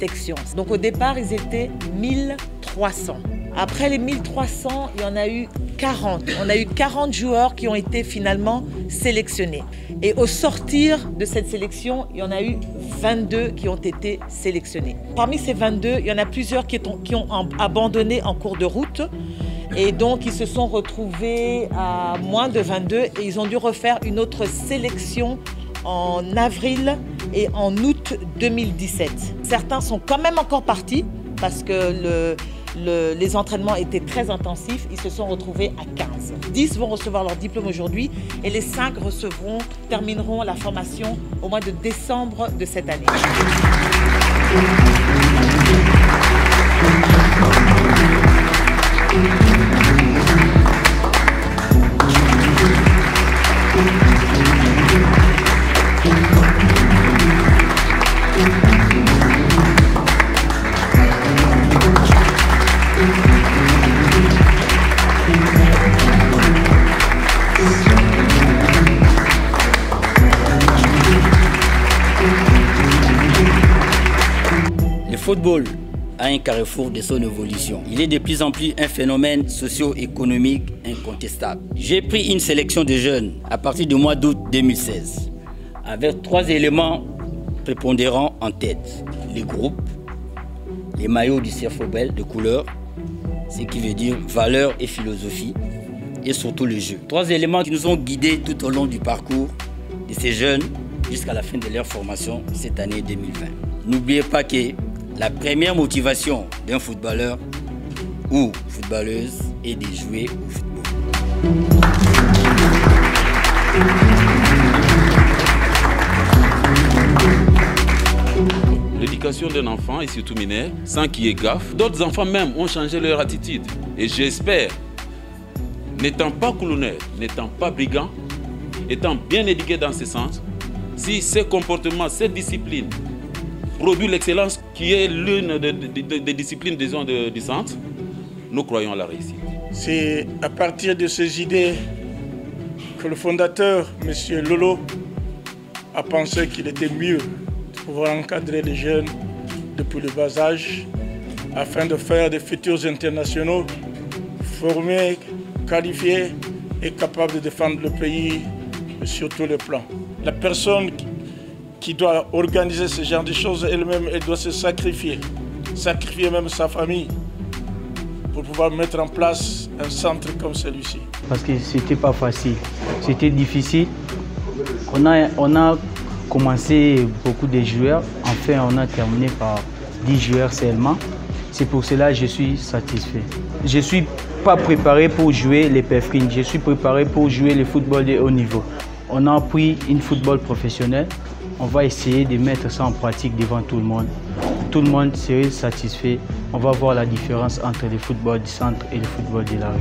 détection. Donc au départ, ils étaient 1300. Après les 1300, il y en a eu 40. On a eu 40 joueurs qui ont été finalement sélectionnés. Et au sortir de cette sélection, il y en a eu 22 qui ont été sélectionnés. Parmi ces 22, il y en a plusieurs qui ont abandonné en cours de route. Et donc, ils se sont retrouvés à moins de 22 et ils ont dû refaire une autre sélection en avril et en août 2017. Certains sont quand même encore partis parce que les entraînements étaient très intensifs. Ils se sont retrouvés à 15. 10 vont recevoir leur diplôme aujourd'hui et les 5 termineront la formation au mois de décembre de cette année. Le football a un carrefour de son évolution. Il est de plus en plus un phénomène socio-économique incontestable. J'ai pris une sélection de jeunes à partir du mois d'août 2016 avec 3 éléments prépondérants en tête. Les groupes, les maillots du CFOBEL de couleur, ce qui veut dire valeur et philosophie, et surtout le jeu. 3 éléments qui nous ont guidés tout au long du parcours de ces jeunes jusqu'à la fin de leur formation cette année 2020. N'oubliez pas que la première motivation d'un footballeur ou footballeuse est de jouer au football. L'éducation d'un enfant, et surtout mineur, sans qu'il y ait gaffe, d'autres enfants même ont changé leur attitude. Et j'espère, n'étant pas colonel, n'étant pas brigand, étant bien éduqué dans ce sens, si ces comportements, cette discipline produit l'excellence qui est l'une des disciplines disons, du centre, nous croyons à la réussite. C'est à partir de ces idées que le fondateur, M. Lolo, a pensé qu'il était mieux de pouvoir encadrer les jeunes depuis le bas âge afin de faire des futurs internationaux formés, qualifiés et capables de défendre le pays sur tous les plans. La personne qui doit organiser ce genre de choses, elle-même, elle doit se sacrifier même sa famille pour pouvoir mettre en place un centre comme celui-ci. Parce que c'était pas facile, c'était difficile. On a commencé beaucoup de joueurs, enfin on a terminé par 10 joueurs seulement. C'est pour cela que je suis satisfait. Je ne suis pas préparé pour jouer les PEFRIN, je suis préparé pour jouer le football de haut niveau. On a pris une football professionnel. On va essayer de mettre ça en pratique devant tout le monde. Tout le monde serait satisfait. On va voir la différence entre le football du centre et le football de la rue.